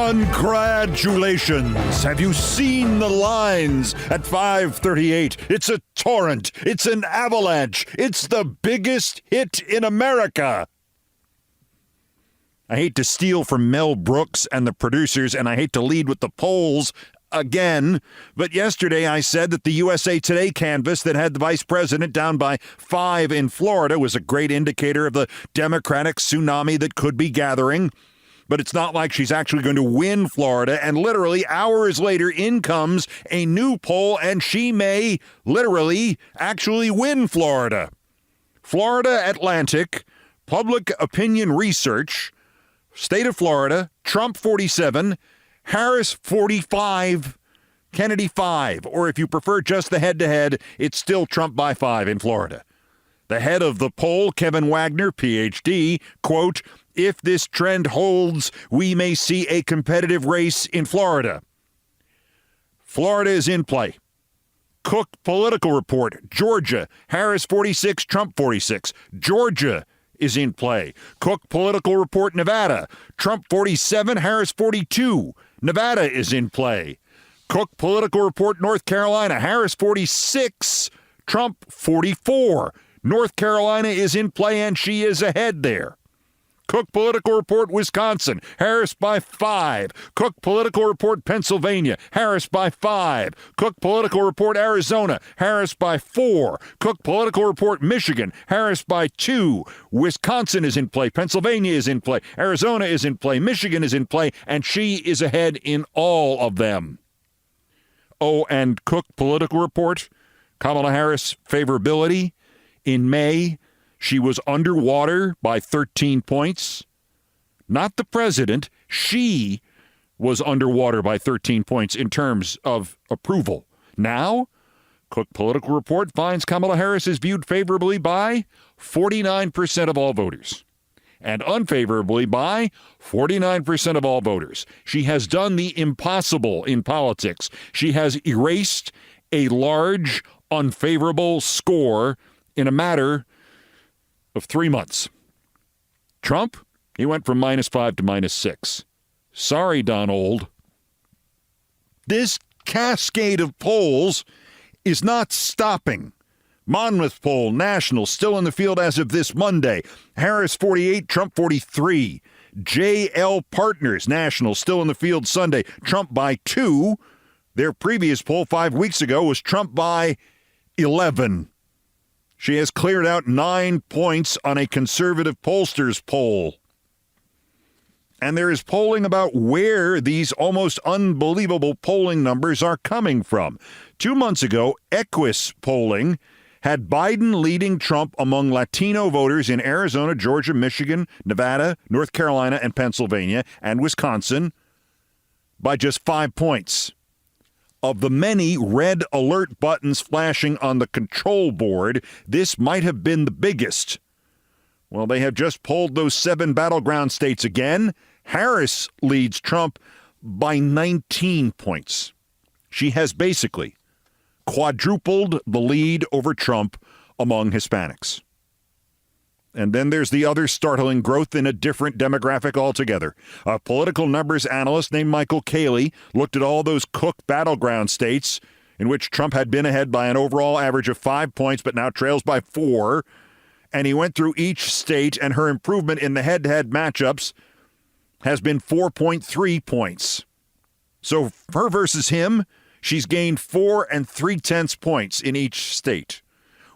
Congratulations! Have you seen the lines at 538? It's a torrent. It's an avalanche. It's the biggest hit in America. I hate to steal from Mel Brooks and the producers, and I hate to lead with the polls again, but yesterday I said that the USA Today canvass that had the vice president down by 5 in Florida was a great indicator of the Democratic tsunami that could be gathering. But it's not like she's actually going to win Florida. And literally hours later, in comes a new poll, and she may literally actually win Florida. Florida Atlantic, Public Opinion Research, State of Florida, Trump 47, Harris 45, Kennedy 5. Or if you prefer just the head-to-head, it's still Trump by 5 in Florida. The head of the poll, Kevin Wagner, Ph.D., quote, "If this trend holds, we may see a competitive race in Florida." Florida is in play. Cook Political Report, Georgia, Harris 46, Trump 46. Georgia is in play. Cook Political Report, Nevada, Trump 47, Harris 42. Nevada is in play. Cook Political Report, North Carolina, Harris 46, Trump 44. North Carolina is in play, and she is ahead there. Cook Political Report, Wisconsin, Harris by 5. Cook Political Report, Pennsylvania, Harris by 5. Cook Political Report, Arizona, Harris by 4. Cook Political Report, Michigan, Harris by 2. Wisconsin is in play. Pennsylvania is in play. Arizona is in play. Michigan is in play, and she is ahead in all of them. Oh, and Cook Political Report, Kamala Harris favorability. In May, she was underwater by 13 points. Not the president. She was underwater by 13 points in terms of approval. Now, Cook Political Report finds Kamala Harris is viewed favorably by 49% of all voters and unfavorably by 49% of all voters. She has done the impossible in politics. She has erased a large unfavorable score in a matter of 3 months. Trump, he went from -5 to -6. Sorry, Donald. This cascade of polls is not stopping. Monmouth poll, national, still in the field as of this Monday. Harris 48, Trump 43. JL Partners, national, still in the field Sunday. Trump by 2. Their previous poll 5 weeks ago was Trump by 11. She has cleared out 9 points on a conservative pollster's poll. And there is polling about where these almost unbelievable polling numbers are coming from. 2 months ago, Equus polling had Biden leading Trump among Latino voters in Arizona, Georgia, Michigan, Nevada, North Carolina, and Pennsylvania, and Wisconsin by just 5 points. Of the many red alert buttons flashing on the control board, this might have been the biggest. Well, they have just polled those 7 battleground states again. Harris leads Trump by 19 points. She has basically quadrupled the lead over Trump among Hispanics. And then there's the other startling growth in a different demographic altogether. A political numbers analyst named Michael Cayley looked at all those Cook battleground states in which Trump had been ahead by an overall average of 5 points, but now trails by 4. And he went through each state, and her improvement in the head-to-head matchups has been 4.3 points. So her versus him, she's gained 4 3/10 points in each state.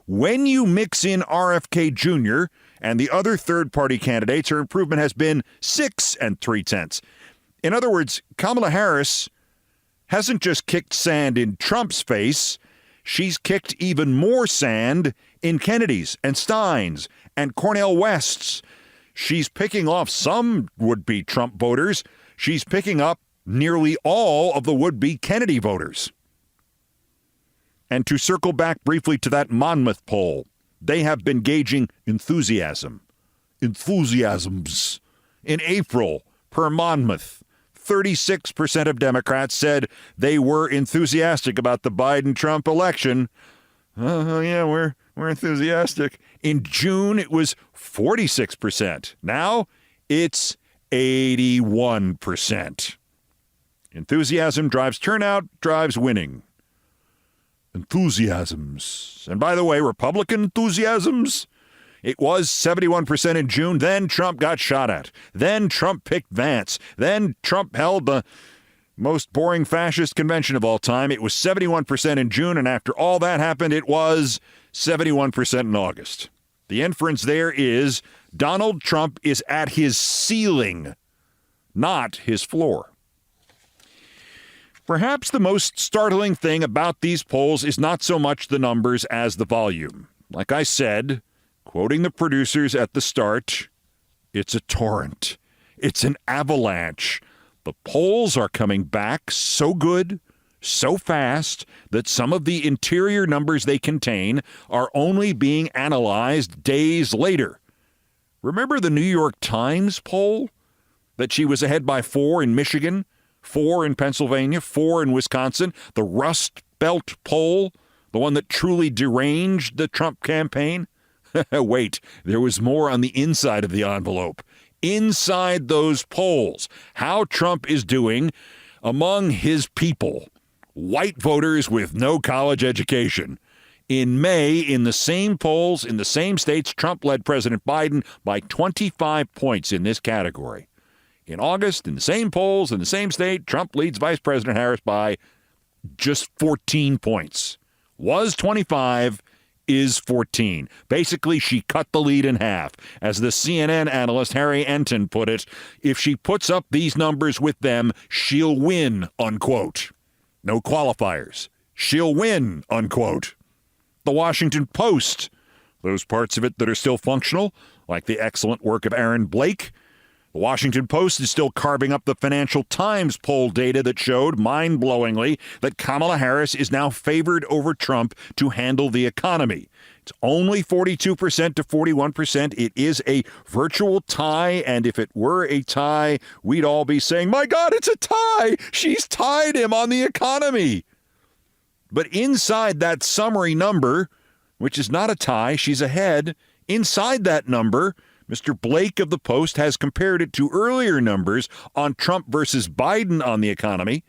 When you mix in RFK Jr. and the other third-party candidates, her improvement has been 6 3/10. In other words, Kamala Harris hasn't just kicked sand in Trump's face. She's kicked even more sand in Kennedy's and Stein's and Cornel West's. She's picking off some would-be Trump voters. She's picking up nearly all of the would-be Kennedy voters. And to circle back briefly to that Monmouth poll, they have been gauging enthusiasms. In April, per Monmouth, 36% of Democrats said they were enthusiastic about the Biden-Trump election. Yeah, we're enthusiastic. In June, it was 46%. Now, it's 81%. Enthusiasm drives turnout, drives winning. Enthusiasms. And by the way, Republican enthusiasms, it was 71% in June. Then Trump got shot at. Then Trump picked Vance. Then Trump held the most boring fascist convention of all time. It was 71% in June, and after all that happened, it was 71% in August. The inference there is Donald Trump is at his ceiling, not his floor. Perhaps the most startling thing about these polls is not so much the numbers as the volume. Like I said, quoting the producers at the start, it's a torrent. It's an avalanche. The polls are coming back so good, so fast, that some of the interior numbers they contain are only being analyzed days later. Remember the New York Times poll? That she was ahead by 4 in Michigan, 4 in Pennsylvania, 4 in Wisconsin. The Rust Belt poll, the one that truly deranged the Trump campaign. Wait, there was more on the inside of the envelope. Inside those polls, how Trump is doing among his people, white voters with no college education. In May, in the same polls, in the same states, Trump led President Biden by 25 points in this category. In August, in the same polls, in the same state, Trump leads Vice President Harris by just 14 points. Was 25, is 14. Basically, she cut the lead in half. As the CNN analyst Harry Enton put it, if she puts up these numbers with them, she'll win, unquote. No qualifiers. She'll win, unquote. The Washington Post, those parts of it that are still functional, like the excellent work of Aaron Blake. The Washington Post is still carving up the Financial Times poll data that showed, mind-blowingly, that Kamala Harris is now favored over Trump to handle the economy. It's only 42% to 41%. It is a virtual tie, and if it were a tie, we'd all be saying, my God, it's a tie! She's tied him on the economy! But inside that summary number, which is not a tie, she's ahead, inside that number, Mr. Blake of the Post has compared it to earlier numbers on Trump versus Biden on the economy.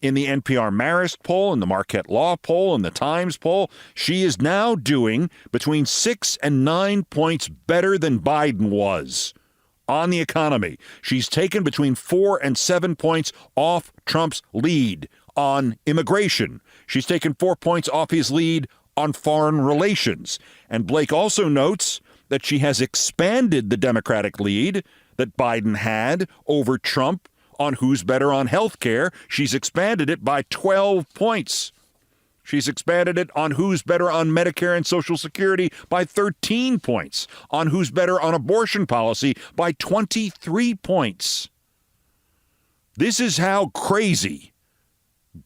In the NPR Marist poll, in the Marquette Law poll, in the Times poll, she is now doing between 6 and 9 points better than Biden was on the economy. She's taken between 4 and 7 points off Trump's lead on immigration. She's taken 4 points off his lead on foreign relations. And Blake also notes that she has expanded the Democratic lead that Biden had over Trump on who's better on health care. She's expanded it by 12 points. She's expanded it on who's better on Medicare and Social Security by 13 points, on who's better on abortion policy by 23 points. This is how crazy,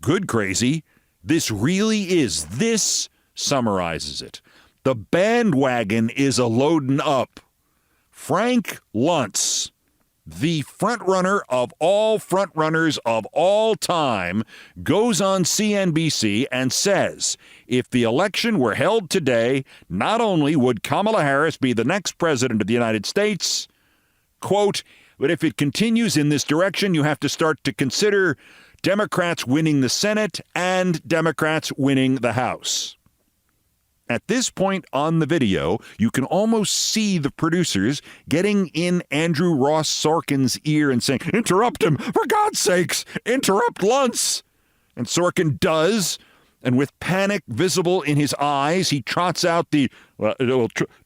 good crazy, this really is. This summarizes it. The bandwagon is a-loadin' up. Frank Luntz, the frontrunner of all frontrunners of all time, goes on CNBC and says, if the election were held today, not only would Kamala Harris be the next president of the United States, quote, but if it continues in this direction, you have to start to consider Democrats winning the Senate and Democrats winning the House. At this point on the video, you can almost see the producers getting in Andrew Ross Sorkin's ear and saying, interrupt him, for God's sakes, interrupt Luntz. And Sorkin does, and with panic visible in his eyes, he trots out the,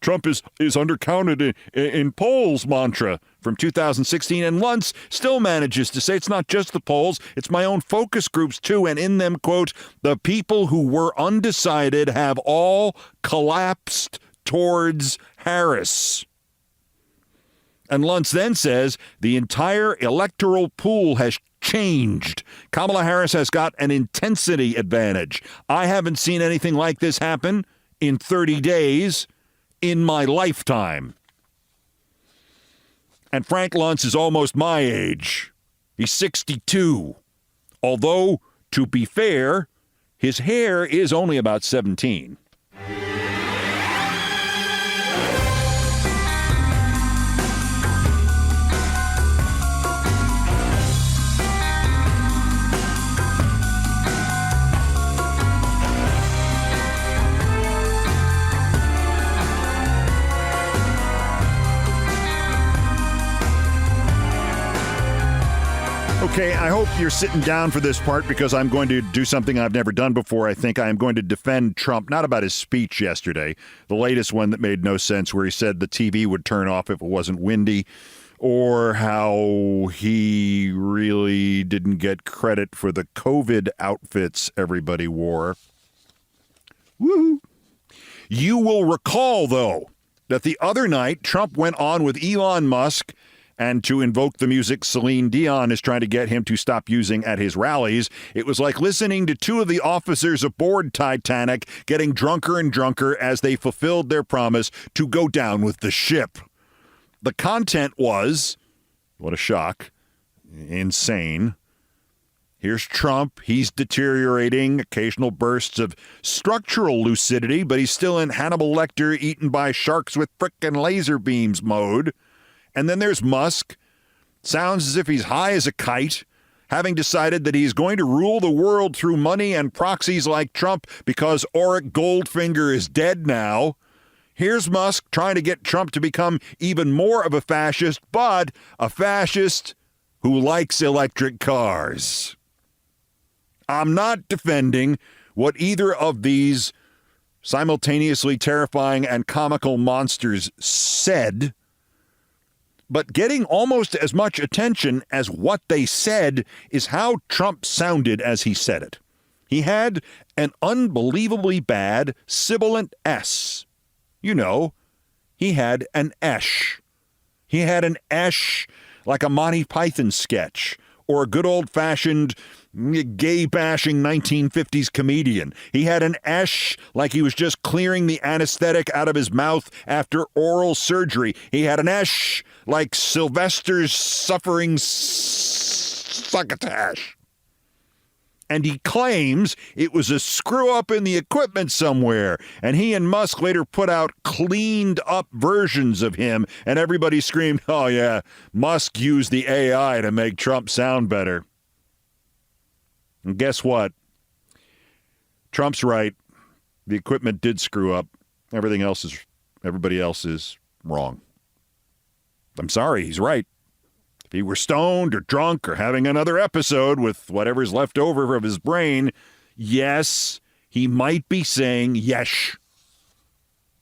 Trump is undercounted in polls mantra from 2016, and Luntz still manages to say it's not just the polls, it's my own focus groups too, and in them, quote, the people who were undecided have all collapsed towards Harris. And Luntz then says the entire electoral pool has changed. Kamala Harris has got an intensity advantage. I haven't seen anything like this happen in 30 days in my lifetime. And Frank Luntz is almost my age. He's 62. Although, to be fair, his hair is only about 17. Okay, I hope you're sitting down for this part because I'm going to do something I've never done before. I think I am going to defend Trump, not about his speech yesterday, the latest one that made no sense where he said the TV would turn off if it wasn't windy, or how he really didn't get credit for the COVID outfits everybody wore. Woo! You will recall, though, that the other night Trump went on with Elon Musk, and to invoke the music Celine Dion is trying to get him to stop using at his rallies. It was like listening to two of the officers aboard Titanic getting drunker and drunker as they fulfilled their promise to go down with the ship. The content was, what a shock, insane. Here's Trump. He's deteriorating, occasional bursts of structural lucidity, but he's still in Hannibal Lecter eaten by sharks with frickin' laser beams mode. And then there's Musk. Sounds as if he's high as a kite, having decided that he's going to rule the world through money and proxies like Trump because Auric Goldfinger is dead now. Here's Musk trying to get Trump to become even more of a fascist, but a fascist who likes electric cars. I'm not defending what either of these simultaneously terrifying and comical monsters said, but getting almost as much attention as what they said is how Trump sounded as he said it. He had an unbelievably bad sibilant S. You know, he had an esh. He had an esh like a Monty Python sketch or a good old-fashioned gay-bashing 1950s comedian. He had an esh like he was just clearing the anesthetic out of his mouth after oral surgery. He had an esh like Sylvester's suffering succotash. And he claims it was a screw-up in the equipment somewhere. And he and Musk later put out cleaned-up versions of him, and everybody screamed, oh yeah, Musk used the AI to make Trump sound better. And guess what? Trump's right. The equipment did screw up. Everybody else is wrong. I'm sorry, he's right. If he were stoned or drunk or having another episode with whatever's left over of his brain, yes, he might be saying yesh.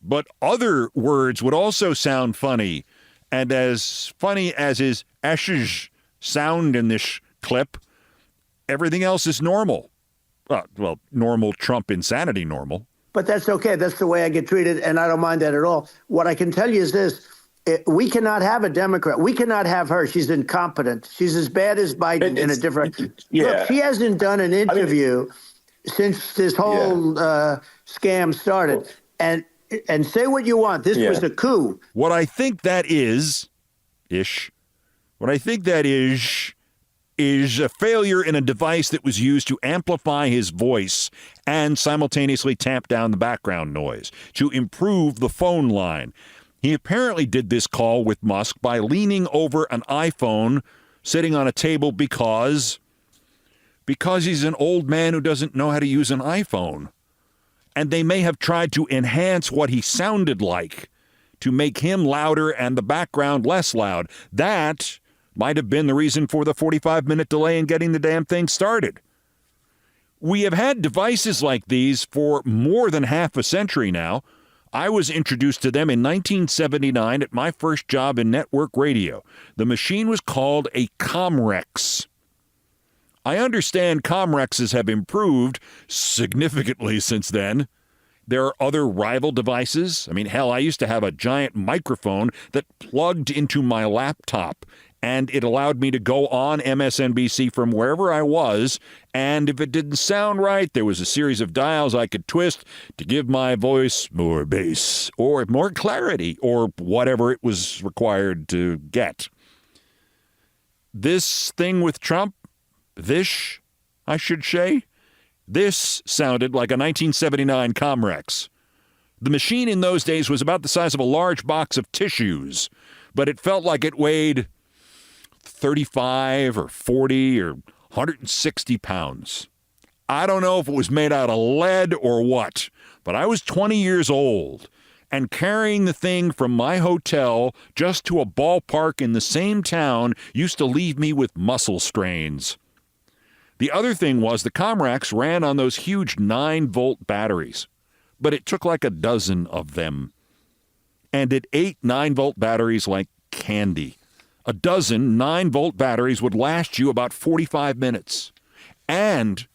But other words would also sound funny. And as funny as his eshes sound in this clip, everything else is normal. Well, normal Trump insanity normal. But that's okay. That's the way I get treated, and I don't mind that at all. What I can tell you is this. We cannot have a Democrat. We cannot have her. She's incompetent. She's as bad as Biden in a different... Yeah. Look, she hasn't done an interview since this whole scam started. And say what you want. This was a coup. What I think that is a failure in a device that was used to amplify his voice and simultaneously tamp down the background noise to improve the phone line. He apparently did this call with Musk by leaning over an iPhone sitting on a table because he's an old man who doesn't know how to use an iPhone. And they may have tried to enhance what he sounded like to make him louder and the background less loud. That might have been the reason for the 45-minute delay in getting the damn thing started. We have had devices like these for more than half a century now. I was introduced to them in 1979 at my first job in network radio. The machine was called a Comrex. I understand Comrexes have improved significantly since then. There are other rival devices. I mean, hell, I used to have a giant microphone that plugged into my laptop, and it allowed me to go on MSNBC from wherever I was, and if it didn't sound right, there was a series of dials I could twist to give my voice more bass or more clarity or whatever it was required to get. This thing with Trump, this sounded like a 1979 Comrex. The machine in those days was about the size of a large box of tissues, but it felt like it weighed 35 or 40 or 160 pounds. I don't know if it was made out of lead or what, but I was 20 years old, and carrying the thing from my hotel just to a ballpark in the same town used to leave me with muscle strains. The other thing was the Comrex ran on those huge 9-volt batteries, but it took like a dozen of them. And it ate 9-volt batteries like candy. A dozen 9-volt batteries would last you about 45 minutes. And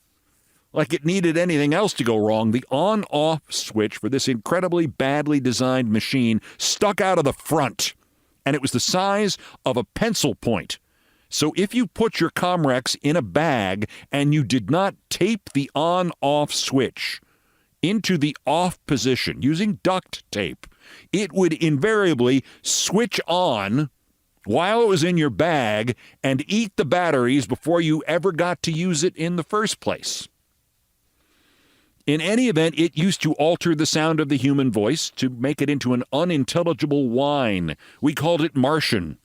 like it needed anything else to go wrong, the on-off switch for this incredibly badly designed machine stuck out of the front, and it was the size of a pencil point. So if you put your Comrex in a bag and you did not tape the on-off switch into the off position using duct tape, it would invariably switch on while it was in your bag and eat the batteries before you ever got to use it in the first place. In any event, it used to alter the sound of the human voice to make it into an unintelligible whine. We called it Martian.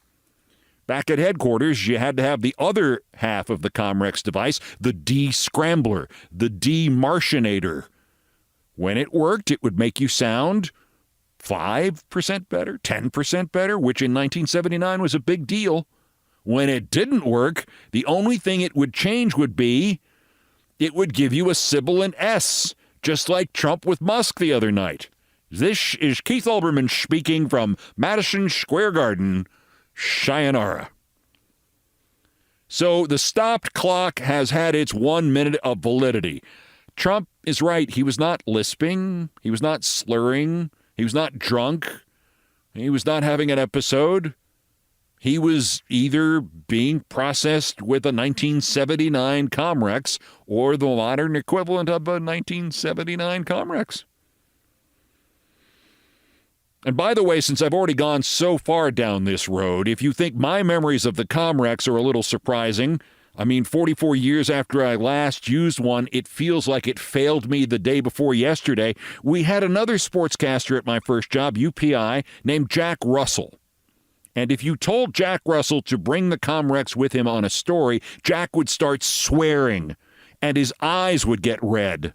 Back at headquarters, you had to have the other half of the Comrex device, the D-Scrambler, the D-Martianator. When it worked, it would make you sound 5% better, 10% better, which in 1979 was a big deal. When it didn't work, the only thing it would change would be it would give you a sibilant S, just like Trump with Musk the other night. This is Keith Olbermann speaking from Madison Square Garden. Sayonara. So the stopped clock has had its 1 minute of validity. Trump is right. He was not lisping. He was not slurring. He was not drunk. He was not having an episode. He was either being processed with a 1979 Comrex or the modern equivalent of a 1979 Comrex. And by the way, since I've already gone so far down this road, if you think my memories of the Comrex are a little surprising, 44 years after I last used one, it feels like it failed me the day before yesterday. We had another sportscaster at my first job, UPI, named Jack Russell. And if you told Jack Russell to bring the Comrex with him on a story, Jack would start swearing, and his eyes would get red.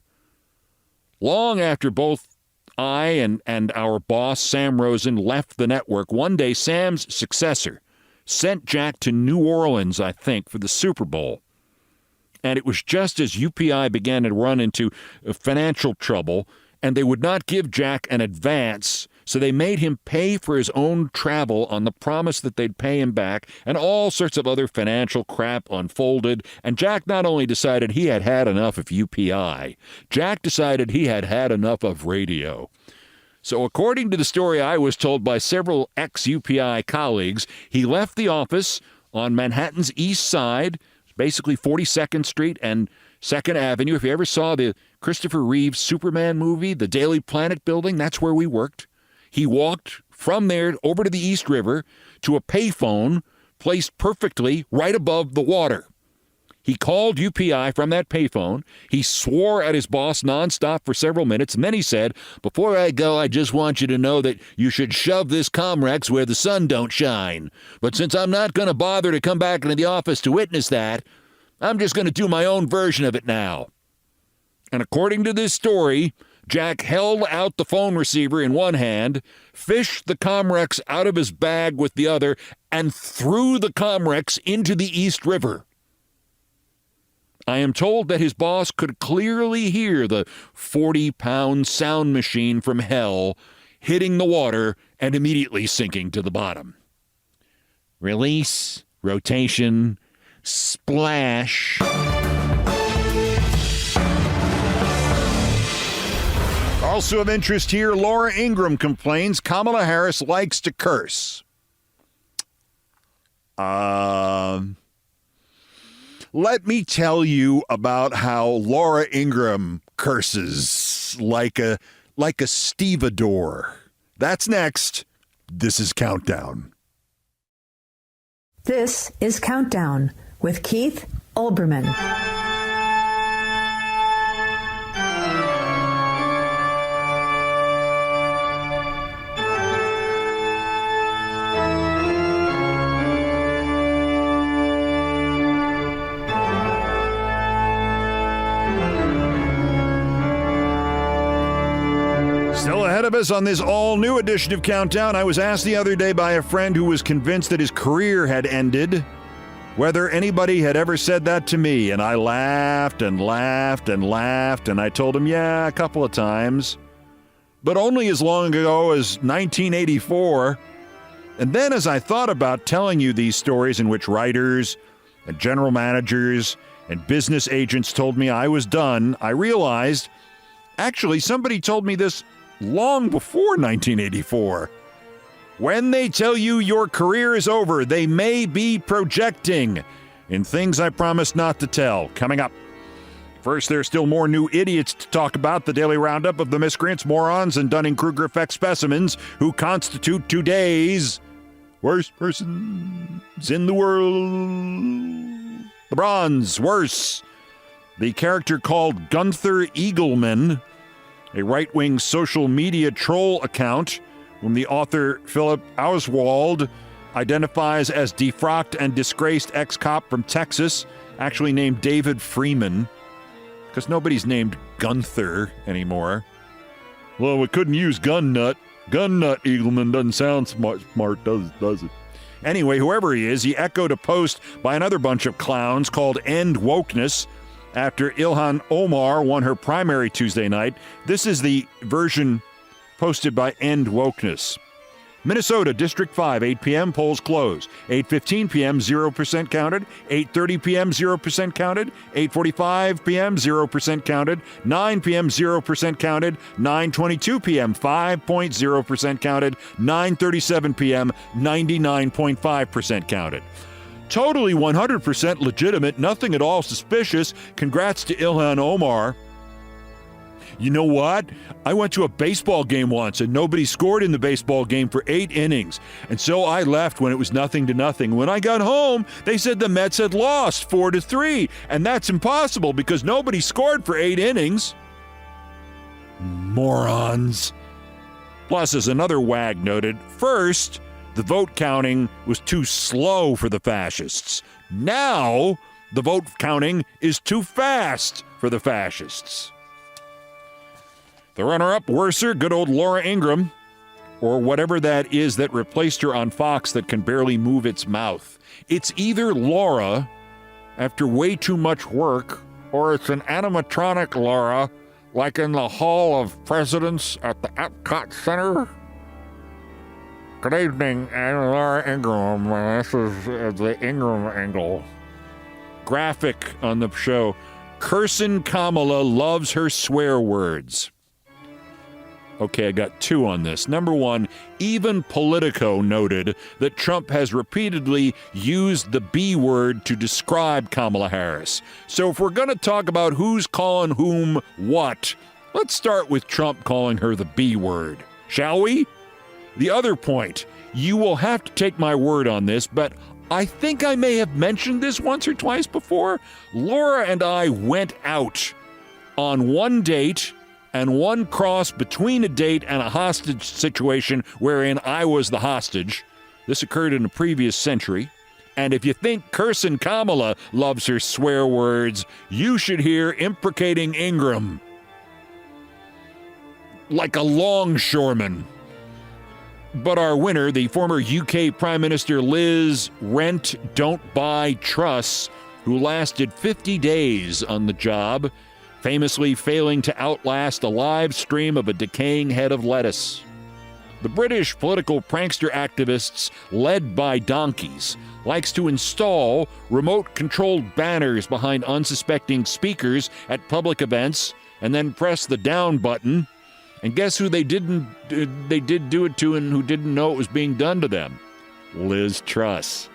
Long after both I and our boss, Sam Rosen, left the network, one day Sam's successor sent Jack to New Orleans, I think, for the Super Bowl. And it was just as UPI began to run into financial trouble, and they would not give Jack an advance, so they made him pay for his own travel on the promise that they'd pay him back, and all sorts of other financial crap unfolded, and Jack not only decided he had had enough of UPI, Jack decided he had had enough of radio. So according to the story I was told by several ex-UPI colleagues, he left the office on Manhattan's East Side, basically 42nd Street and 2nd Avenue. If you ever saw the Christopher Reeve Superman movie, the Daily Planet building, that's where we worked. He walked from there over to the East River to a payphone placed perfectly right above the water. He called UPI from that payphone. He swore at his boss nonstop for several minutes, and then he said, "Before I go, I just want you to know that you should shove this Comrex where the sun don't shine. But since I'm not going to bother to come back into the office to witness that, I'm just going to do my own version of it now." And according to this story, Jack held out the phone receiver in one hand, fished the Comrex out of his bag with the other, and threw the Comrex into the East River. I am told that his boss could clearly hear the 40-pound sound machine from hell hitting the water and immediately sinking to the bottom. Release, rotation, splash. Also of interest here, Laura Ingraham complains Kamala Harris likes to curse. Let me tell you about how Laura Ingraham curses like a stevedore. That's next. This is Countdown. This is Countdown with Keith Olbermann. of us on this all-new edition of Countdown. I was asked the other day by a friend who was convinced that his career had ended whether anybody had ever said that to me, and I laughed and laughed and laughed, and I told him, yeah, a couple of times, but only as long ago as 1984. And then as I thought about telling you these stories in which writers and general managers and business agents told me I was done, I realized, actually, somebody told me this long before 1984. When they tell you your career is over, they may be projecting in things I promised not to tell. Coming up. First, there's still more new idiots to talk about. The daily roundup of the miscreants, morons, and Dunning-Kruger effect specimens who constitute today's worst persons in the world. The bronze, worse. The character called Gunther Eagleman, a right-wing social media troll account whom the author Philip Oswald identifies as defrocked and disgraced ex-cop from Texas, actually named David Freeman, because nobody's named Gunther anymore. Well, we couldn't use gun nut. Gun nut Eagleman doesn't sound smart, does it? Anyway, whoever he is, he echoed a post by another bunch of clowns called End Wokeness after Ilhan Omar won her primary Tuesday night. This is the version posted by End Wokeness. Minnesota, District 5, 8 p.m., polls close. 8:15 p.m., 0% counted. 8:30 p.m., 0% counted. 8:45 p.m., 0% counted. 9 p.m., 0% counted. 9:22 p.m., 5.0% counted. 9:37 p.m., 99.5% counted. Totally 100% legitimate, nothing at all suspicious. Congrats to Ilhan Omar. You know what? I went to a baseball game once and nobody scored in the baseball game for 8 innings. And so I left when it was 0-0. When I got home, they said the Mets had lost 4-3. And that's impossible because nobody scored for 8 innings. Morons. Plus, as another wag noted, first, the vote counting was too slow for the fascists. Now, the vote counting is too fast for the fascists. The runner-up, worser, good old Laura Ingraham, or whatever that is that replaced her on Fox that can barely move its mouth. It's either Laura, after way too much work, or it's an animatronic Laura, like in the Hall of Presidents at the Epcot Center. Good evening, I'm Laura Ingraham. This is the Ingraham angle. Graphic on the show. Cursing Kamala loves her swear words. Okay, I got 2 on this. Number 1, even Politico noted that Trump has repeatedly used the B word to describe Kamala Harris. So if we're going to talk about who's calling whom what, let's start with Trump calling her the B word, shall we? The other point, you will have to take my word on this, but I think I may have mentioned this once or twice before. Laura and I went out on one date and one cross between a date and a hostage situation wherein I was the hostage. This occurred in a previous century. And if you think cursing Kamala loves her swear words, you should hear imprecating Ingram like a longshoreman. But our winner, the former UK Prime Minister Liz Rent Don't Buy Truss, who lasted 50 days on the job, famously failing to outlast a live stream of a decaying head of lettuce. The British political prankster activists, led by donkeys, likes to install remote-controlled banners behind unsuspecting speakers at public events and then press the down button. And guess who they did do it to and who didn't know it was being done to them? Liz Truss.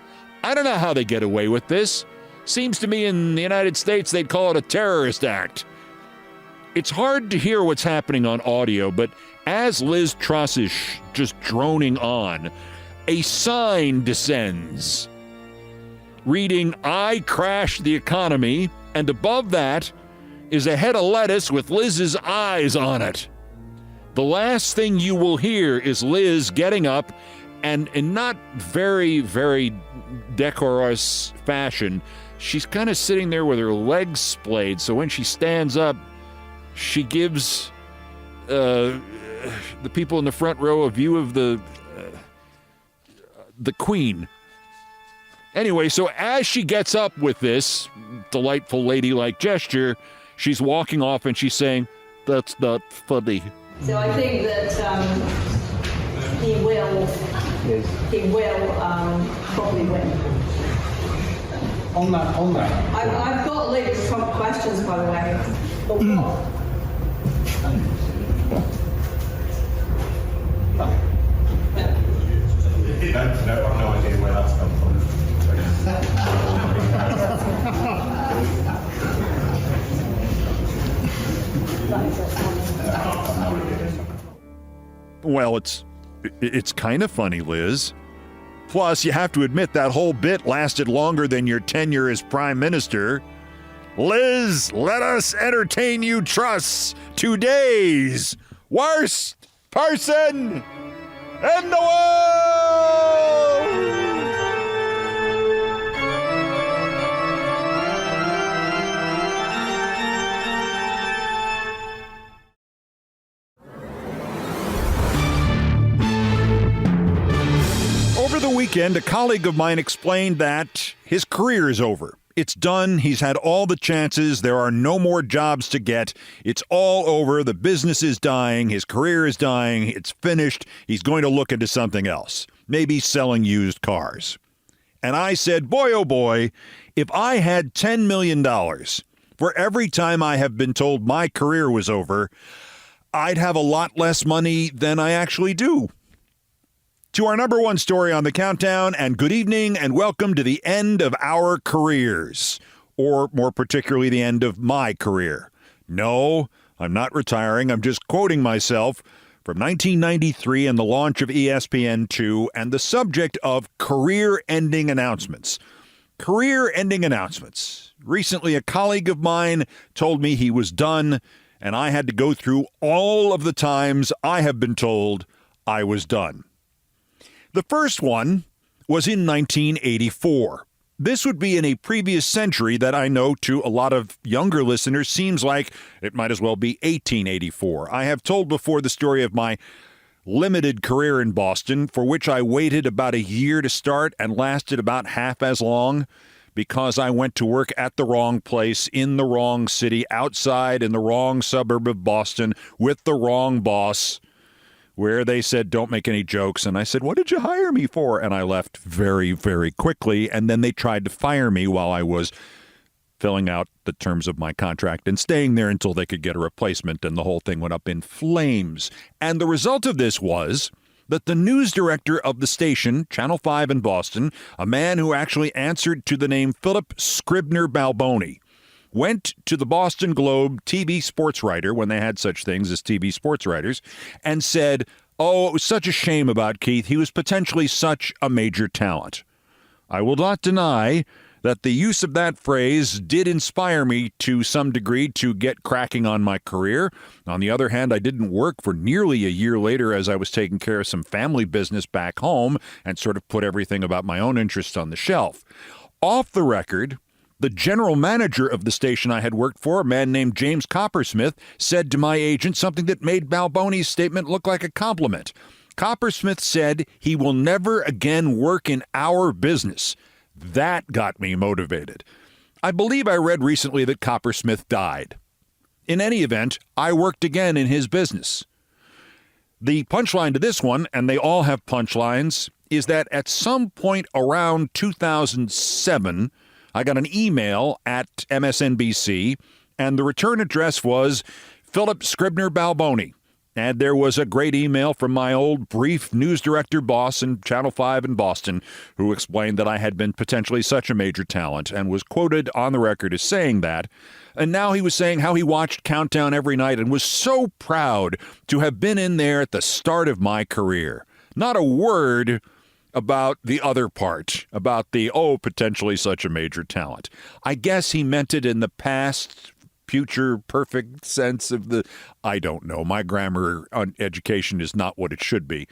I don't know how they get away with this. Seems to me in the United States they'd call it a terrorist act. It's hard to hear what's happening on audio, but as Liz Truss is just droning on, a sign descends reading, "I crashed the economy," and above that is a head of lettuce with Liz's eyes on it. The last thing you will hear is Liz getting up and in not very, very decorous fashion, she's kind of sitting there with her legs splayed, so when she stands up, she gives the people in the front row a view of the Queen. Anyway, so as she gets up with this delightful ladylike gesture, she's walking off and she's saying, "That's not funny." So I think that he will probably win. On that. I've got loads of questions, by the way. But what? No, I've no idea where that's come from. Well, it's kind of funny, Liz. Plus, you have to admit that whole bit lasted longer than your tenure as prime minister. Liz, let us entertain you trusts today's worst person in the world! Over the weekend, a colleague of mine explained that his career is over. It's done. He's had all the chances. There are no more jobs to get. It's all over. The business is dying. His career is dying. It's finished. He's going to look into something else, maybe selling used cars. And I said, boy, oh boy, if I had $10 million for every time I have been told my career was over, I'd have a lot less money than I actually do. To our number one story on the countdown, and good evening and welcome to the end of our careers, or more particularly the end of my career. No, I'm not retiring. I'm just quoting myself from 1993 and the launch of ESPN2 and the subject of career-ending announcements. Career-ending announcements. Recently, a colleague of mine told me he was done, and I had to go through all of the times I have been told I was done. The first one was in 1984. This would be in a previous century that I know to a lot of younger listeners seems like it might as well be 1884. I have told before the story of my limited career in Boston, for which I waited about a year to start and lasted about half as long because I went to work at the wrong place, in the wrong city, outside in the wrong suburb of Boston with the wrong boss, where they said, don't make any jokes. And I said, what did you hire me for? And I left very, very quickly. And then they tried to fire me while I was filling out the terms of my contract and staying there until they could get a replacement. And the whole thing went up in flames. And the result of this was that the news director of the station, Channel 5 in Boston, a man who actually answered to the name Philip Scribner Balboni, went to the Boston Globe TV sports writer, when they had such things as TV sports writers, and said, oh, it was such a shame about Keith. He was potentially such a major talent. I will not deny that the use of that phrase did inspire me to some degree to get cracking on my career. On the other hand, I didn't work for nearly a year later as I was taking care of some family business back home and sort of put everything about my own interests on the shelf. Off the record, the general manager of the station I had worked for, a man named James Coppersmith, said to my agent something that made Balboni's statement look like a compliment. Coppersmith said he will never again work in our business. That got me motivated. I believe I read recently that Coppersmith died. In any event, I worked again in his business. The punchline to this one, and they all have punchlines, is that at some point around 2007, I got an email at MSNBC, and the return address was Philip Scribner Balboni. And there was a great email from my old brief news director boss in Channel 5 in Boston, who explained that I had been potentially such a major talent and was quoted on the record as saying that. And now he was saying how he watched Countdown every night and was so proud to have been in there at the start of my career. Not a word about the other part, about the, potentially such a major talent. I guess he meant it in the past, future, perfect sense of the, I don't know. My grammar on education is not what it should be.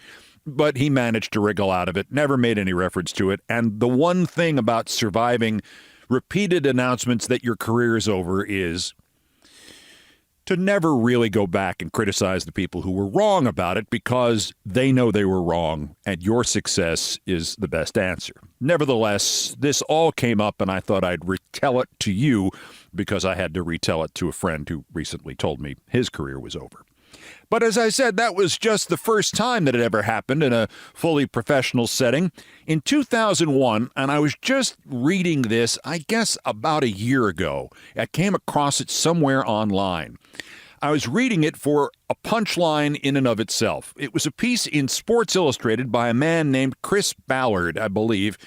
But he managed to wriggle out of it, never made any reference to it. And the one thing about surviving repeated announcements that your career is over is to never really go back and criticize the people who were wrong about it because they know they were wrong and your success is the best answer. Nevertheless, this all came up and I thought I'd retell it to you because I had to retell it to a friend who recently told me his career was over. But as I said, that was just the first time that it ever happened in a fully professional setting. In 2001, and I was just reading this, I guess about a year ago, I came across it somewhere online. I was reading it for a punchline in and of itself. It was a piece in Sports Illustrated by a man named Chris Ballard, I believe.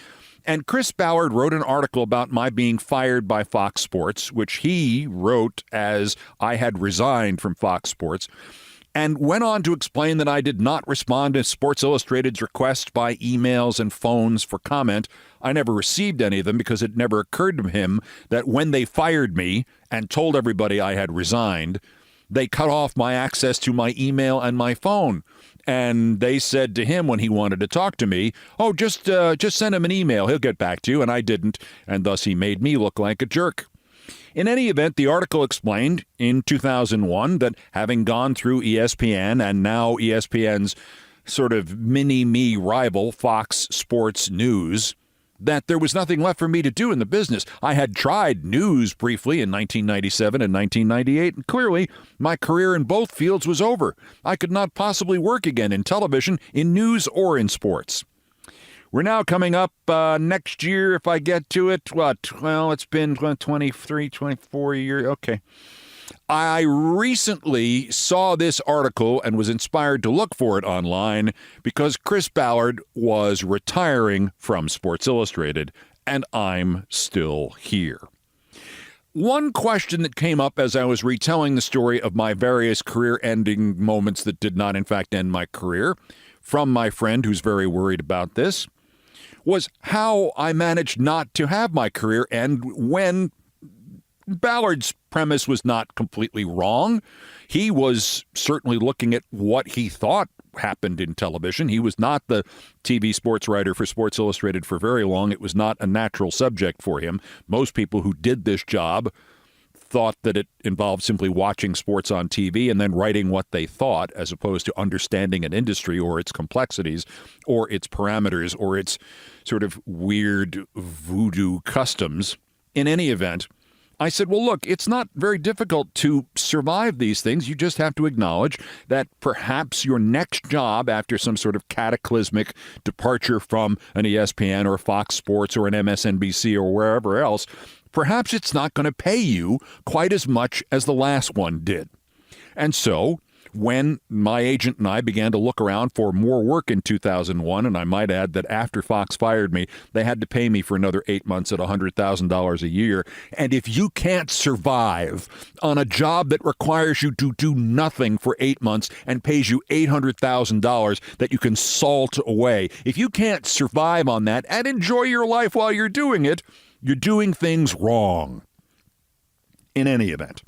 And Chris Ballard wrote an article about my being fired by Fox Sports, which he wrote as I had resigned from Fox Sports, and went on to explain that I did not respond to Sports Illustrated's request by emails and phones for comment. I never received any of them because it never occurred to him that when they fired me and told everybody I had resigned, they cut off my access to my email and my phone. And they said to him when he wanted to talk to me, oh, just send him an email. He'll get back to you. And I didn't. And thus he made me look like a jerk. In any event, the article explained in 2001 that having gone through ESPN and now ESPN's sort of mini-me rival, Fox Sports News, that there was nothing left for me to do in the business. I had tried news briefly in 1997 and 1998, and clearly my career in both fields was over. I could not possibly work again in television, in news, or in sports. We're now coming up next year, if I get to it. Well, it's been 23, 24 years. Okay. I recently saw this article and was inspired to look for it online because Chris Ballard was retiring from Sports Illustrated, and I'm still here. One question that came up as I was retelling the story of my various career-ending moments that did not, in fact, end my career, from my friend who's very worried about this, was how I managed not to have my career end when Ballard's premise was not completely wrong. He was certainly looking at what he thought happened in television. He was not the TV sports writer for Sports Illustrated for very long. It was not a natural subject for him. Most people who did this job thought that it involved simply watching sports on TV and then writing what they thought, as opposed to understanding an industry or its complexities or its parameters or its sort of weird voodoo customs. In any event, I said, well, look, it's not very difficult to survive these things. You just have to acknowledge that perhaps your next job after some sort of cataclysmic departure from an ESPN or Fox Sports or an MSNBC or wherever else, perhaps it's not going to pay you quite as much as the last one did. And so when my agent and I began to look around for more work in 2001, and I might add that after Fox fired me, they had to pay me for another 8 months at $100,000 a year. And if you can't survive on a job that requires you to do nothing for 8 months and pays you $800,000 that you can salt away, if you can't survive on that and enjoy your life while you're doing it, you're doing things wrong. In any event,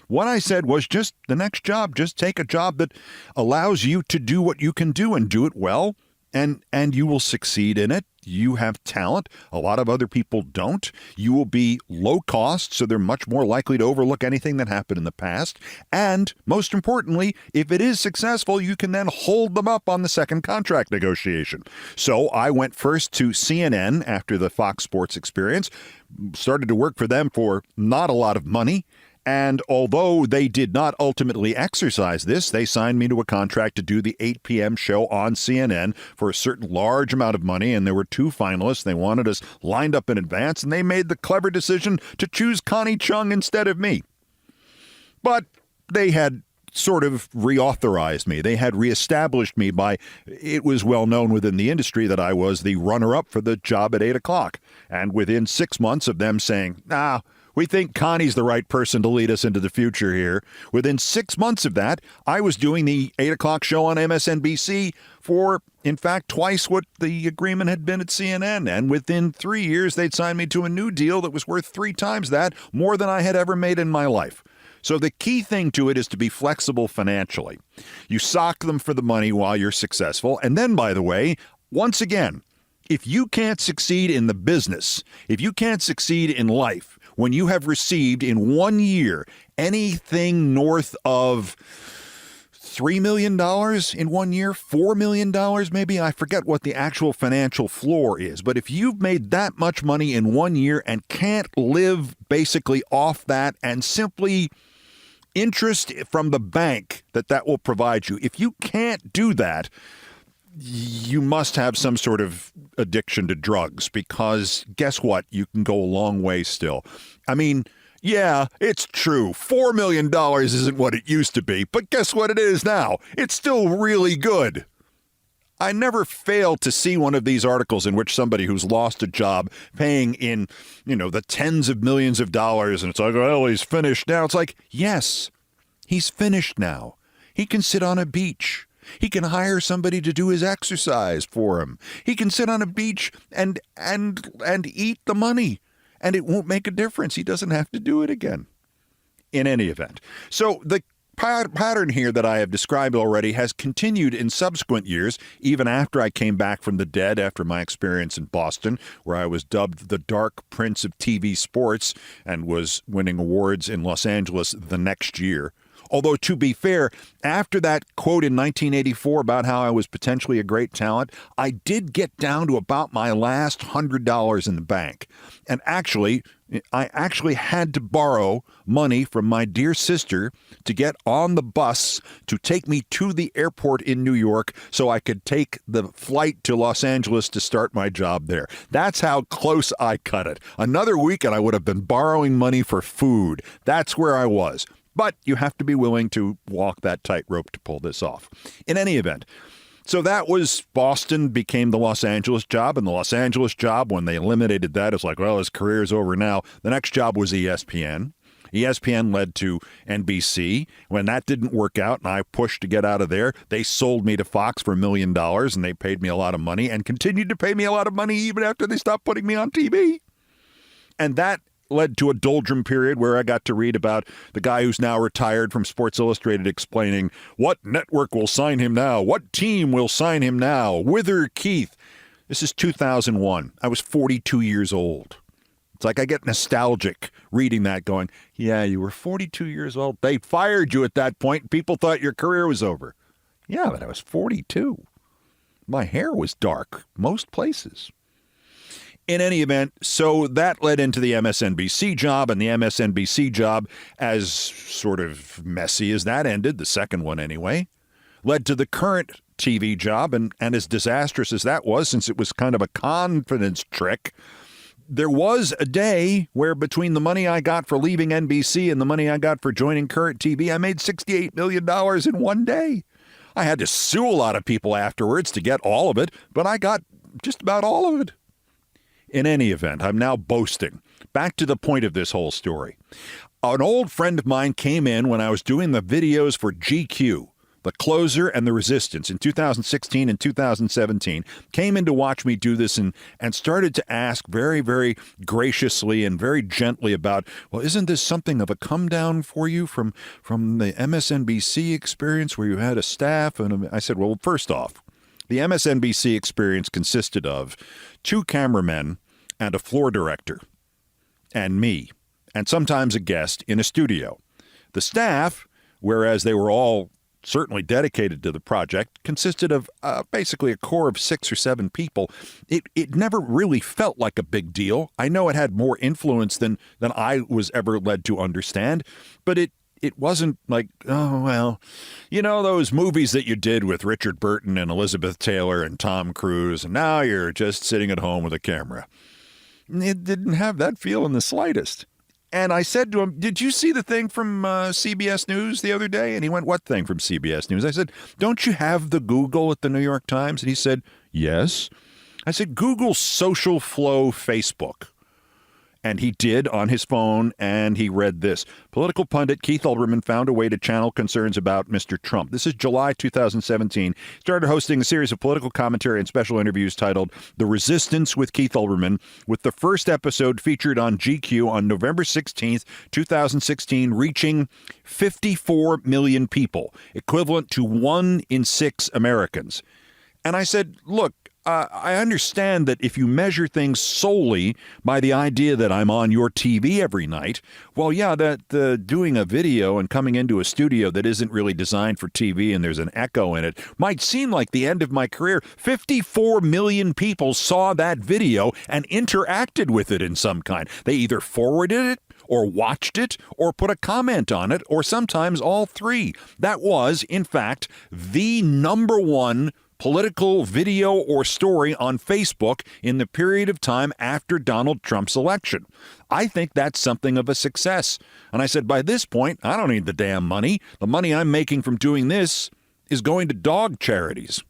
what I said was just the next job, just take a job that allows you to do what you can do and do it well, and you will succeed in it. You have talent. A lot of other people don't. You will be low cost, so they're much more likely to overlook anything that happened in the past. And most importantly, if it is successful, you can then hold them up on the second contract negotiation. So I went first to CNN after the Fox Sports experience, started to work for them for not a lot of money. And although they did not ultimately exercise this, they signed me to a contract to do the 8 p.m. show on CNN for a certain large amount of money. And there were 2 finalists. They wanted us lined up in advance, and they made the clever decision to choose Connie Chung instead of me. But they had sort of reauthorized me. They had reestablished me by, it was well known within the industry that I was the runner-up for the job at 8 o'clock. And within 6 months of them saying, we think Connie's the right person to lead us into the future here. Within 6 months of that, I was doing the 8 o'clock show on MSNBC for, in fact, twice what the agreement had been at CNN. And within 3 years, they'd signed me to a new deal that was worth 3 times that, more than I had ever made in my life. So the key thing to it is to be flexible financially. You sock them for the money while you're successful. And then, by the way, once again, if you can't succeed in the business, if you can't succeed in life, when you have received in 1 year anything north of $3 million in 1 year, $4 million maybe. I forget what the actual financial floor is. But if you've made that much money in 1 year and can't live basically off that and simply interest from the bank that will provide you, if you can't do that, you must have some sort of addiction to drugs, because guess what? You can go a long way still. I mean, yeah, it's true. $4 million isn't what it used to be, but guess what it is now? It's still really good. I never fail to see one of these articles in which somebody who's lost a job paying in, the tens of millions of dollars, and it's like, well, he's finished now. It's like, yes, he's finished now. He can sit on a beach. He can hire somebody to do his exercise for him. He can sit on a beach and eat the money. And it won't make a difference. He doesn't have to do it again. In any event. So the pattern here that I have described already has continued in subsequent years, even after I came back from the dead after my experience in Boston, where I was dubbed the Dark Prince of TV sports and was winning awards in Los Angeles the next year. Although, to be fair, after that quote in 1984 about how I was potentially a great talent, I did get down to about my last $100 in the bank. And I actually had to borrow money from my dear sister to get on the bus to take me to the airport in New York so I could take the flight to Los Angeles to start my job there. That's how close I cut it. Another week and I would have been borrowing money for food. That's where I was. But you have to be willing to walk that tightrope to pull this off. In any event, so that was Boston became the Los Angeles job, and the Los Angeles job, when they eliminated that, is like, well, his career's over now. The next job was ESPN. ESPN led to NBC. When that didn't work out and I pushed to get out of there, they sold me to Fox for $1 million, and they paid me a lot of money and continued to pay me a lot of money even after they stopped putting me on TV. And that led to a doldrum period where I got to read about the guy who's now retired from Sports Illustrated explaining what network will sign him now, what team will sign him now, whither Keith. This is 2001. I was 42 years old. It's like I get nostalgic reading that going, yeah, you were 42 years old. They fired you at that point. People thought your career was over. Yeah, but I was 42. My hair was dark most places. In any event, so that led into the MSNBC job, and the MSNBC job, as sort of messy as that ended, the second one anyway, led to the current TV job, and as disastrous as that was, since it was kind of a confidence trick, there was a day where between the money I got for leaving NBC and the money I got for joining current TV, I made $68 million in one day. I had to sue a lot of people afterwards to get all of it, but I got just about all of it. In any event, I'm now boasting. Back to the point of this whole story. An old friend of mine came in when I was doing the videos for GQ, The Closer and The Resistance in 2016 and 2017, came in to watch me do this and started to ask very, very graciously and very gently about, well, isn't this something of a come down for you from the MSNBC experience where you had a staff? And I said, well, first off, the MSNBC experience consisted of 2 cameramen and a floor director, and me, and sometimes a guest in a studio. The staff, whereas they were all certainly dedicated to the project, consisted of basically a core of 6 or 7 people. It never really felt like a big deal. I know it had more influence than I was ever led to understand, but it wasn't like, oh, well, those movies that you did with Richard Burton and Elizabeth Taylor and Tom Cruise, and now you're just sitting at home with a camera. It didn't have that feel in the slightest. And I said to him, did you see the thing from CBS News the other day? And he went, what thing from CBS News? I said, don't you have the Google at the New York Times? And he said, yes. I said, Google Social Flow Facebook. And he did on his phone, and he read this. Political pundit Keith Olbermann found a way to channel concerns about Mr. Trump. This is July 2017. Started hosting a series of political commentary and special interviews titled The Resistance with Keith Olbermann, with the first episode featured on GQ on November 16th, 2016, reaching 54 million people, equivalent to 1 in 6 Americans. And I said, look, I understand that if you measure things solely by the idea that I'm on your TV every night, well, yeah, that doing a video and coming into a studio that isn't really designed for TV and there's an echo in it might seem like the end of my career. 54 million people saw that video and interacted with it in some kind. They either forwarded it or watched it or put a comment on it, or sometimes all three. That was, in fact, the number one political video or story on Facebook in the period of time after Donald Trump's election. I think that's something of a success. And I said, by this point, I don't need the damn money. The money I'm making from doing this is going to dog charities.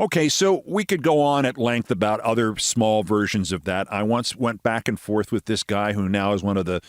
Okay, so we could go on at length about other small versions of that. I once went back and forth with this guy who now is one of the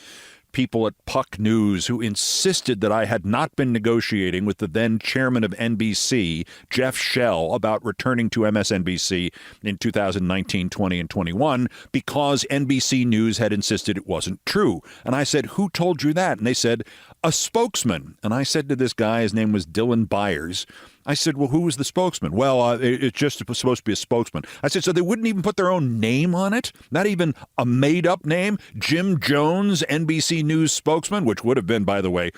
people at Puck News who insisted that I had not been negotiating with the then chairman of NBC, Jeff Shell, about returning to MSNBC in 2019, 20, and 21 because NBC News had insisted it wasn't true. And I said, who told you that? And they said, a spokesman. And I said to this guy, his name was Dylan Byers, I said, well, who was the spokesman? Well, it's just supposed to be a spokesman. I said, so they wouldn't even put their own name on it? Not even a made-up name? Jim Jones, NBC News spokesman, which would have been, by the way,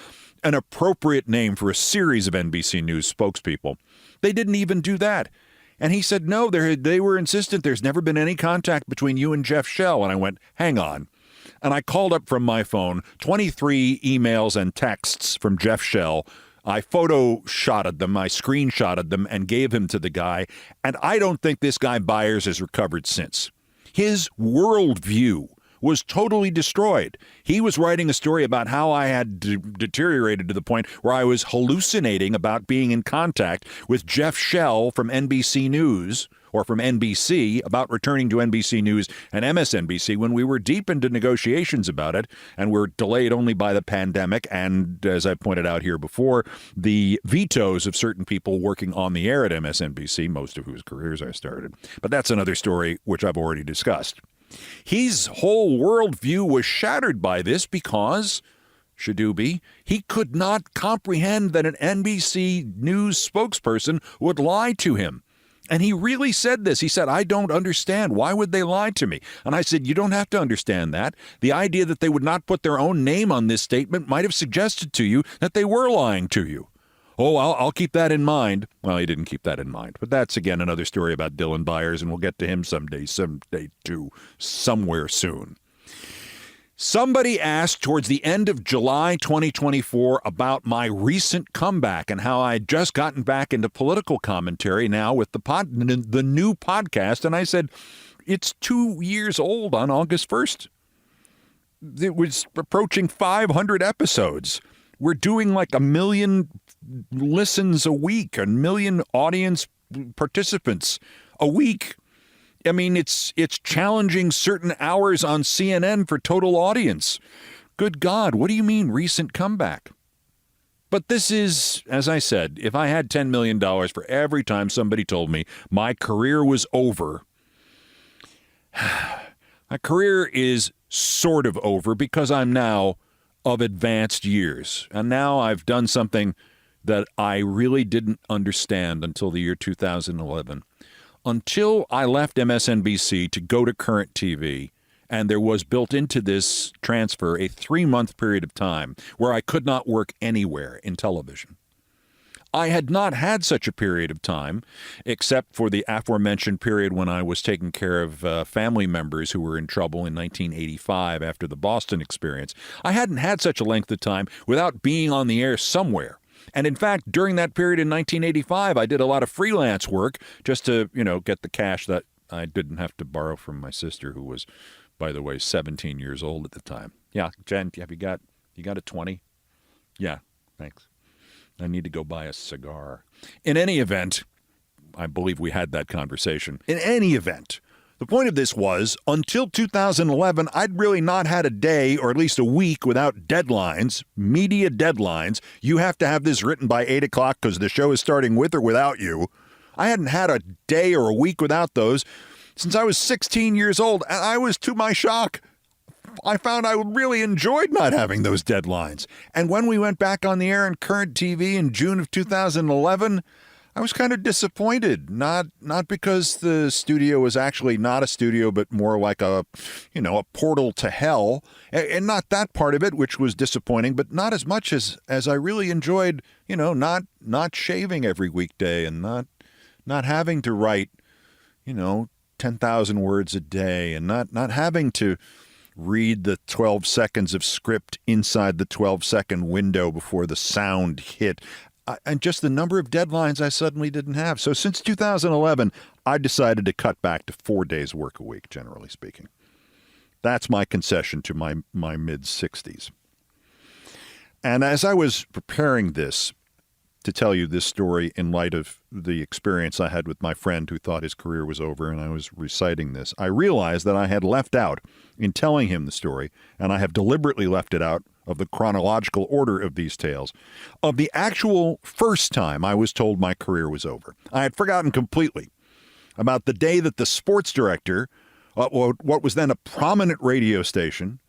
an appropriate name for a series of NBC News spokespeople. They didn't even do that. And he said, no, they were insistent. There's never been any contact between you and Jeff Shell. And I went, hang on. And I called up from my phone 23 emails and texts from Jeff Shell. I photoshoted them, I screenshotted them, and gave him to the guy. And I don't think this guy Byers has recovered since. His worldview was totally destroyed. He was writing a story about how I had deteriorated to the point where I was hallucinating about being in contact with Jeff Shell from NBC News, or from NBC, about returning to NBC News and MSNBC when we were deep into negotiations about it and were delayed only by the pandemic and, as I pointed out here before, the vetoes of certain people working on the air at MSNBC, most of whose careers I started. But that's another story which I've already discussed. His whole worldview was shattered by this because, Shadoobie, he could not comprehend that an NBC News spokesperson would lie to him. And he really said this. He said, I don't understand. Why would they lie to me? And I said, you don't have to understand that. The idea that they would not put their own name on this statement might have suggested to you that they were lying to you. Oh, I'll keep that in mind. Well, he didn't keep that in mind. But that's, again, another story about Dylan Byers, and we'll get to him someday too, somewhere soon. Somebody asked towards the end of July 2024 about my recent comeback and how I'd just gotten back into political commentary now with the new podcast. And I said, it's 2 years old on August 1st. It was approaching 500 episodes. We're doing like 1 million listens a week, 1 million audience participants a week. I mean, it's challenging certain hours on CNN for total audience. Good God, what do you mean recent comeback? But this is, as I said, if I had $10 million for every time somebody told me my career was over, my career is sort of over because I'm now of advanced years. And now I've done something that I really didn't understand until the year 2011. Until I left MSNBC to go to Current TV, and there was built into this transfer a 3-month period of time where I could not work anywhere in television. I had not had such a period of time, except for the aforementioned period when I was taking care of family members who were in trouble in 1985 after the Boston experience. I hadn't had such a length of time without being on the air somewhere. And in fact, during that period in 1985, I did a lot of freelance work just to, get the cash that I didn't have to borrow from my sister, who was, by the way, 17 years old at the time. Yeah, Jen, have you got a 20? Yeah, thanks. I need to go buy a cigar. In any event, I believe we had that conversation. In any event, the point of this was, until 2011, I'd really not had a day or at least a week without deadlines, media deadlines. You have to have this written by 8 o'clock because the show is starting with or without you. I hadn't had a day or a week without those since I was 16 years old, and I was, to my shock, I found I really enjoyed not having those deadlines. And when we went back on the air in Current TV in June of 2011, I was kind of disappointed, not because the studio was actually not a studio, but more like a portal to hell. And not that part of it, which was disappointing, but not as much as I really enjoyed, not shaving every weekday and not having to write, 10,000 words a day and not having to read the 12 seconds of script inside the 12-second window before the sound hit. And just the number of deadlines I suddenly didn't have. So since 2011, I decided to cut back to 4 days work a week, generally speaking. That's my concession to my mid-60s. And as I was preparing this, to tell you this story in light of the experience I had with my friend who thought his career was over, and I was reciting this, I realized that I had left out, in telling him the story, and I have deliberately left it out of the chronological order of these tales, of the actual first time I was told my career was over. I had forgotten completely about the day that the sports director, what was then a prominent radio station,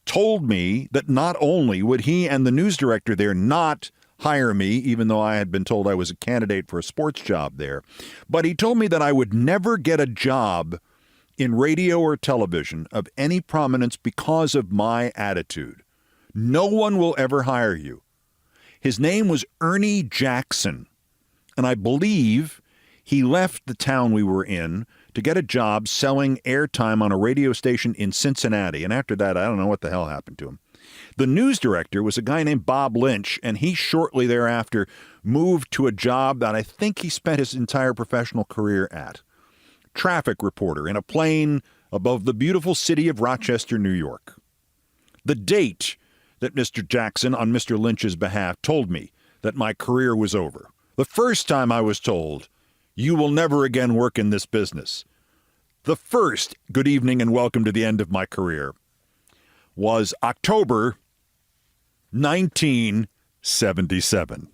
told me that not only would he and the news director there not hire me, even though I had been told I was a candidate for a sports job there, but he told me that I would never get a job in radio or television of any prominence because of my attitude. No one will ever hire you. His name was Ernie Jackson, and I believe he left the town we were in to get a job selling airtime on a radio station in Cincinnati, and after that, I don't know what the hell happened to him. The news director was a guy named Bob Lynch, and he shortly thereafter moved to a job that I think he spent his entire professional career at. Traffic reporter in a plane above the beautiful city of Rochester, New York. The date that Mr. Jackson, on Mr. Lynch's behalf, told me that my career was over. The first time I was told, you will never again work in this business. The first good evening and welcome to the end of my career was October 1977.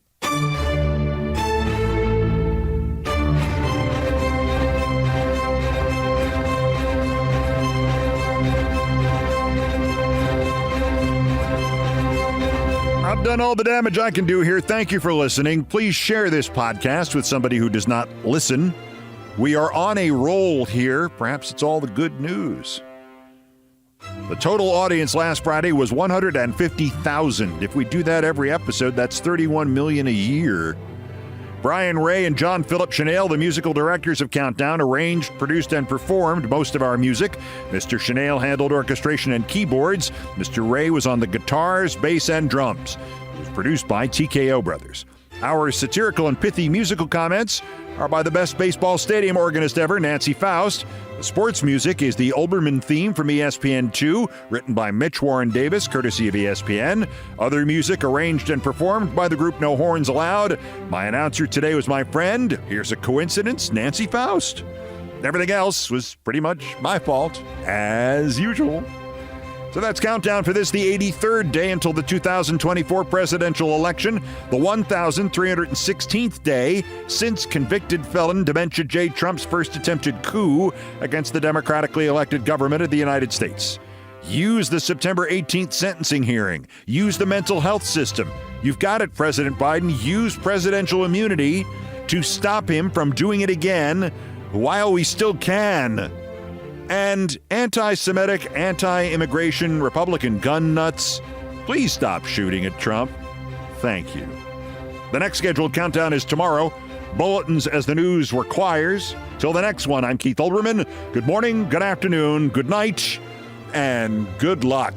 I've done all the damage I can do here. Thank you for listening. Please share this podcast with somebody who does not listen. We are on a roll here. Perhaps it's all the good news. The total audience last Friday was 150,000. If we do that every episode, that's 31 million a year. Brian Ray and John Philip Chanel, the musical directors of Countdown, arranged, produced, and performed most of our music. Mr. Chanel handled orchestration and keyboards. Mr. Ray was on the guitars, bass, and drums. It was produced by TKO Brothers. Our satirical and pithy musical comments are by the best baseball stadium organist ever, Nancy Faust. The sports music is the Olbermann theme from ESPN2, written by Mitch Warren Davis, courtesy of ESPN. Other music arranged and performed by the group No Horns Allowed. My announcer today was my friend, here's a coincidence, Nancy Faust. Everything else was pretty much my fault, as usual. So that's Countdown for this, the 83rd day until the 2024 presidential election, the 1,316th day since convicted felon Dementia J. Trump's first attempted coup against the democratically elected government of the United States. Use the September 18th sentencing hearing. Use the mental health system. You've got it, President Biden. Use presidential immunity to stop him from doing it again while we still can. And anti-Semitic, anti-immigration, Republican gun nuts, please stop shooting at Trump. Thank you. The next scheduled countdown is tomorrow. Bulletins as the news requires. Till the next one, I'm Keith Olbermann. Good morning, good afternoon, good night, and good luck.